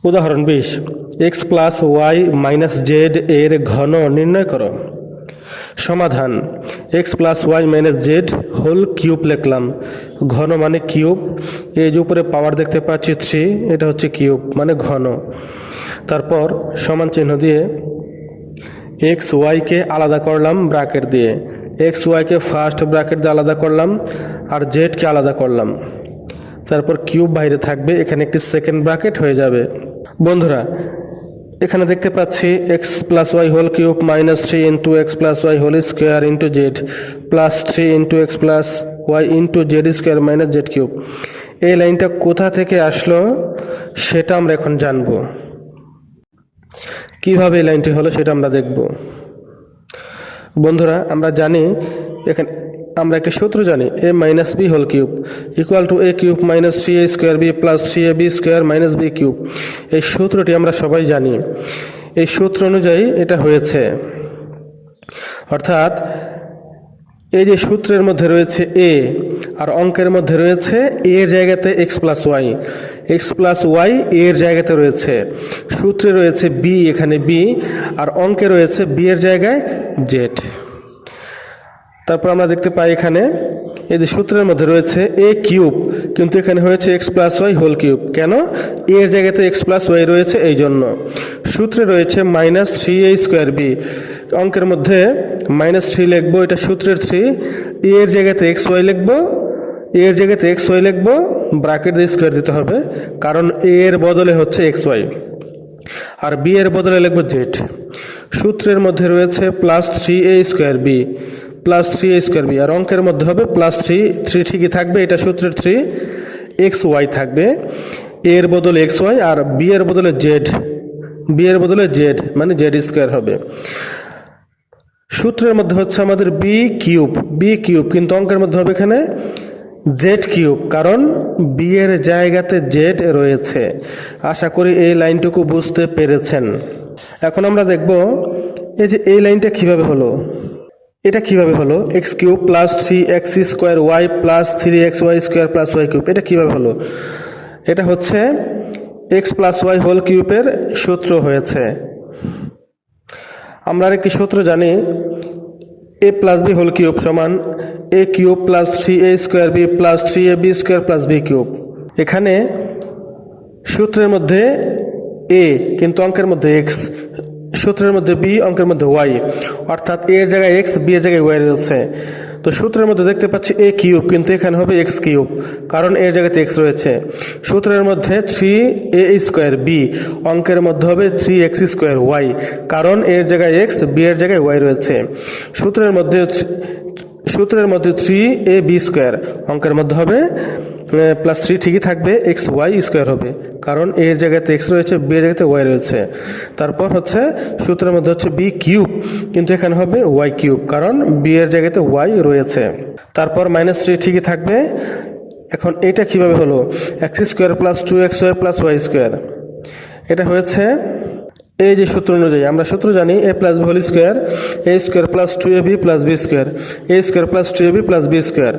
উদাহরণ 20, X plus Y minus Z এর ঘন নির্ণয় করো। সমাধান, X plus Y minus Z whole cube লিখলাম, ঘন মানে কিউব, এই যে উপরে পাওয়ার দেখতে পাচ্ছি 3, এটা হচ্ছে কিউব মানে ঘন। তারপর সমান চিহ্ন দিয়ে এক্স ওয়াইকে আলাদা করলাম ব্র্যাকেট দিয়ে, এক্স ওয়াইকে ফার্স্ট ব্র্যাকেট দিয়ে আলাদা করলাম আর জেডকে আলাদা করলাম। তারপর কিউব বাইরে থাকবে, এখানে একটি সেকেন্ড ব্র্যাকেট হয়ে যাবে। বন্ধুরা এখানে দেখতে পাচ্ছি X plus Y whole cube minus 3 into X plus Y whole square into Z plus 3 into X plus Y into Z square minus Z cube. এই লাইনটা কোথা থেকে আসলো সেটা আমরা এখন জানব। কিভাবে এই লাইনটি হলো সেটা আমরা দেখব। বন্ধুরা আমরা জানি, এখানে আমরা একটা সূত্র জানি, a minus b whole cube equal to a cube minus 3a square b plus 3ab square minus b cube. এই সূত্রটি আমরা সবাই জানি, এই সূত্র অনুযায়ী এটা হয়েছে। অর্থাৎ এই যে সূত্রের মধ্যে রয়েছে এ আর অঙ্কের মধ্যে রয়েছে এর জায়গাতে এক্স প্লাস ওয়াই এর জায়গাতে রয়েছে, সূত্রে রয়েছে বি, এখানে বি, আর অঙ্কে রয়েছে বি এর জায়গায় জেড। তারপর আমরা দেখতে পাই এখানে এই যে সূত্রের মধ্যে রয়েছে এ কিউব, কিন্তু এখানে হয়েছে X plus Y whole cube. কেন? এর জায়গাতে এক্স প্লাস ওয়াই রয়েছে এই জন্য। সূত্রে রয়েছে মাইনাস 3a স্কোয়ার বি, অঙ্কের মধ্যে মাইনাস 3 লিখবো, এটা সূত্রের 3, এর জায়গাতে এক্স ওয়াই লিখবো, এর জায়গাতে এক্স ওয়াই লিখবো, ব্র্যাকেট দিয়ে স্কোয়ার দিতে হবে কারণ এর বদলে হচ্ছে এক্স ওয়াই, আর বি এর বদলে লিখবো জেড। সূত্রের মধ্যে রয়েছে plus 3a square b plus 3a square b, আর অঙ্কের মধ্যে হবে প্লাস 3 ঠিকই থাকবে, এটা সূত্রের 3, এক্স ওয়াই থাকবে, এর বদলে এক্স ওয়াই, আর বি এর বদলে জেড মানে জেড স্কোয়ার হবে। সূত্রের মধ্যে হচ্ছে আমাদের বি কিউব, কিন্তু অঙ্কের মধ্যে হবে এখানে জেড কিউব, কারণ বি এর জায়গাতে জেড রয়েছে। আশা করি এই লাইনটুকু বুঝতে পেরেছেন। এখন আমরা দেখব এই যে এই লাইনটা কিভাবে হলো। এটা কিভাবে হলো, x cube plus 3x square y plus 3xy square plus y cube, এটা কিভাবে হলো? এটা হচ্ছে এক্স প্লাস ওয়াই হোল কিউবের সূত্র হয়েছে। আমরা আরেকটি সূত্র জানি, a plus B whole cube সমান a cube plus 3a square b plus 3ab square plus b cube. এখানে সূত্রের মধ্যে এ কিন্তু অঙ্কের মধ্যে এক্স, সূত্রের মধ্যে বি অঙ্কের মধ্যে ওয়াই, অর্থাৎ এ এর জায়গায় এক্স, বি এর জায়গায় ওয়াই রয়েছে। তো সূত্রের মধ্যে দেখতে পাচ্ছি এ কিউব, কিন্তু এখানে হবে এক্স কিউব কারণ এর জায়গাতে এক্স রয়েছে। সূত্রের মধ্যে 3a স্কোয়ার বি, অঙ্কের মধ্যে হবে 3x স্কোয়ার ওয়াই কারণ এর জায়গায় এক্স, বি এর জায়গায় ওয়াই রয়েছে। সূত্রের মধ্যে 3ab স্কোয়ার, অঙ্কের মধ্যে হবে প্লাস 3 ঠিকই থাকবে, এক্স ওয়াই স্কোয়ার হবে কারণ এর জায়গাতে এক্স রয়েছে, বি এর জায়গাতে ওয়াই রয়েছে। তারপর হচ্ছে সূত্রের মধ্যে হচ্ছে বি কিউব, কিন্তু এখানে হবে ওয়াই কিউব কারণ বি এর জায়গাতে ওয়াই রয়েছে। তারপর মাইনাস 3 ঠিকই থাকবে। এখন এটা কিভাবে হলো, এক্স স্কোয়ার প্লাস 2xy প্লাস ওয়াই স্কোয়ার। এটা হয়েছে এই যে সূত্র অনুযায়ী, আমরা সূত্র জানি a plus B whole square a square plus 2ab plus B square, a square plus 2ab plus B square.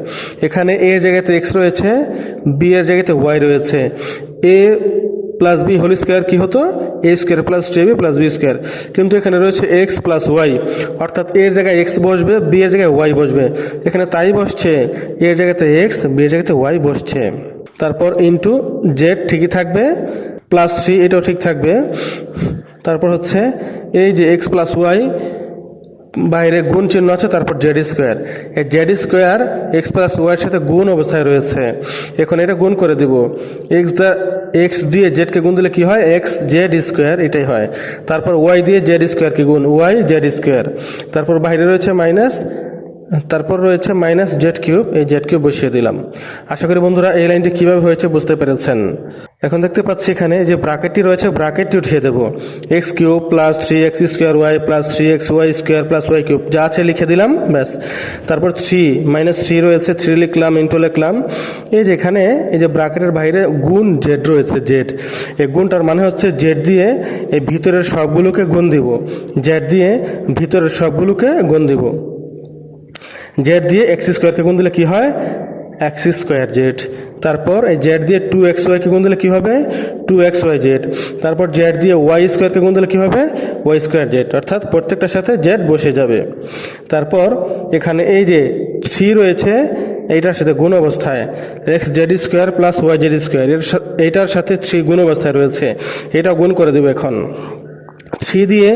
এখানে এ এর জায়গাতে এক্স রয়েছে, বি এর জায়গাতে ওয়াই রয়েছে। A plus B whole square কী হতো, A square plus 2ab plus B square, কিন্তু এখানে রয়েছে এক্স প্লাস ওয়াই, অর্থাৎ এর জায়গায় এক্স বসবে, বি এর জায়গায় ওয়াই বসবে। এখানে তাই বসছে, এর জায়গাতে এক্স, বি এর জায়গাতে ওয়াই বসছে। তারপর ইন্টু জেড ঠিকই থাকবে, প্লাস 3 এটাও ঠিক থাকবে। তারপর হচ্ছে এই যে এক্স প্লাস ওয়াই বাইরে গুণ চিহ্ন আছে, তারপর জেড স্কোয়ার, এই জেড স্কোয়ার এক্স প্লাস ওয়াইয়ের সাথে গুণ অবস্থায় রয়েছে। এখন এটা গুণ করে দেব, এক্স দিয়ে জেডকে গুণ দিলে কি হয়, এক্স জেড স্কোয়ার এটাই হয়। তারপর ওয়াই দিয়ে জেড স্কোয়ারকে গুণ, ওয়াই জেড স্কোয়ার। তারপর বাইরে রয়েছে মাইনাস, তারপর রয়েছে মাইনাস জেড কিউব, এই জেড কিউব বসিয়ে দিলাম। আশা করি বন্ধুরা এই লাইনটি কীভাবে হয়েছে বুঝতে পেরেছেন। এখন দেখতে পাচ্ছি এখানে যে ব্র্যাকেটটি রয়েছে, ব্র্যাকেটটি উঠিয়ে দেবো, x cube plus 3x square y plus 3xy square plus y cube, যা আছে লিখে দিলাম ব্যাস। তারপর 3 মাইনাস 3 রয়েছে, 3 লিখলাম, ইন্টু লিখলাম। এই যে এখানে এই যে ব্র্যাকেটের বাইরে গুণ জেড রয়েছে, জেড, এই গুণটার মানে হচ্ছে জেড দিয়ে এই ভিতরের সবগুলোকে গুণ দিব, জেড দিয়ে ভিতরের সবগুলোকে গুণ দিব। জেড দিয়ে এক্স স্কোয়ারকে গুণ দিলে কী হয়, এক্স স্কোয়ার জেড। তারপর এই জেড দিয়ে 2xy-কে গুণ দিলে কী হবে? 2xyz। তারপর জেড দিয়ে ওয়াই স্কোয়ারকে গুণ দিলে কী হবে? ওয়াই স্কোয়ার জেড, অর্থাৎ প্রত্যেকটার সাথে জেড বসে যাবে। তারপর এখানে এই যে 3 রয়েছে এইটার সাথে গুণ অবস্থায় x z square plus y z square, এইটার সাথে 3 গুণ অবস্থায় রয়েছে, এটা গুণ করে দেবে। এখন 3 দিয়ে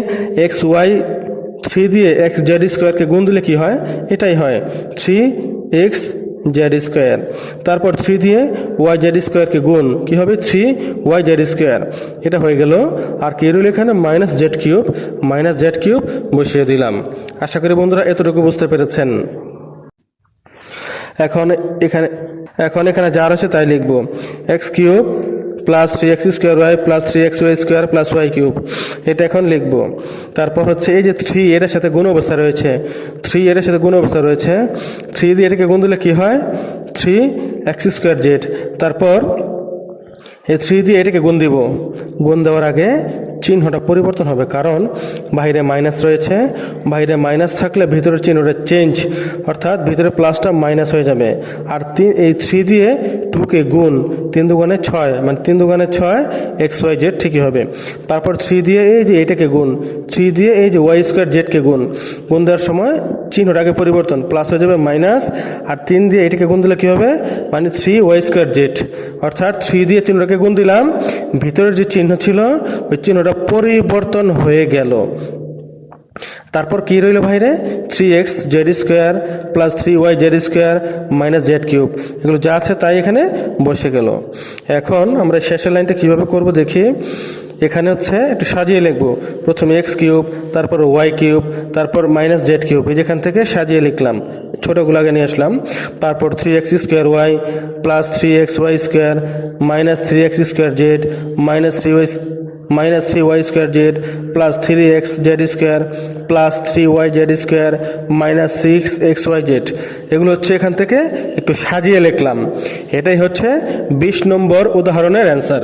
এক্স জেড স্কোয়ারকে গুণ দিলে কী হয়? এটাই হয় 3x জেড স্কোয়ার। তারপর 3 দিয়ে ওয়াই জেড স্কোয়ারকে গুণ কী হবে? 3y z square. এটা হয়ে গেল। আর কি রইল এখানে? মাইনাস জেড কিউব বসিয়ে দিলাম। আশা করি বন্ধুরা এতটুকু বুঝতে পেরেছেন। এখন এখানে যা আছে তাই লিখব। X cube plus 3x square y plus 3xy square plus y cube, এটা এখন লিখব। তারপর হচ্ছে এই যে 3 এর সাথে গুণ অবস্থা রয়েছে, 3 দিয়ে এটাকে গুণ দিলে কী হয়? 3x square Z. তারপর এই 3 দিয়ে এটাকে গুণ দিব। গুণ দেওয়ার আগে চিহ্নটা পরিবর্তন হবে, কারণ বাইরে মাইনাস রয়েছে। বাইরে মাইনাস থাকলে ভিতরের চিহ্নটা চেঞ্জ, অর্থাৎ ভিতরে প্লাসটা মাইনাস হয়ে যাবে। আর এই 3 দিয়ে 2কে গুণ, 3 দুগুণে 6, মানে 3 দুগুণে 6 xyz ঠিকই হবে। তারপর 3 দিয়ে এই যে এটাকে গুণ, 3 দিয়ে এই যে ওয়াই স্কোয়ার জেডকে গুণ দেওয়ার সময় চিহ্নটাকে পরিবর্তন, প্লাস হয়ে যাবে মাইনাস। আর 3 দিয়ে এটাকে গুণ দিলে কী হবে? মানে 3y স্কোয়ার জেড, অর্থাৎ 3 দিয়ে চিহ্নটাকে গুণ দিলাম, ভিতরের যে চিহ্ন ছিল ওই চিহ্নটা পরিবর্তন হয়ে গেল। তারপর কি রইল বাইরে? 3x z square plus 3y z square minus Z cube, এগুলো যা আছে তাই এখানে বসে গেল। এখন আমরা শেষের লাইনটা কীভাবে করব দেখি। এখানে হচ্ছে একটু সাজিয়ে লিখব। প্রথমে এক্স কিউব, তারপর ওয়াই কিউব, তারপর মাইনাস জেড কিউব, এই যেখান থেকে সাজিয়ে লিখলাম, ছোটোগুলো আগে নিয়ে আসলাম। তারপর 3x square y plus 3xy square minus 3x square z minus 3y square z plus 3x z square plus 3y z square minus 6xy z, এগুলো হচ্ছে এখান থেকে একটু সাজিয়ে লিখলাম। এটাই হচ্ছে 20 নম্বর উদাহরণের অ্যান্সার।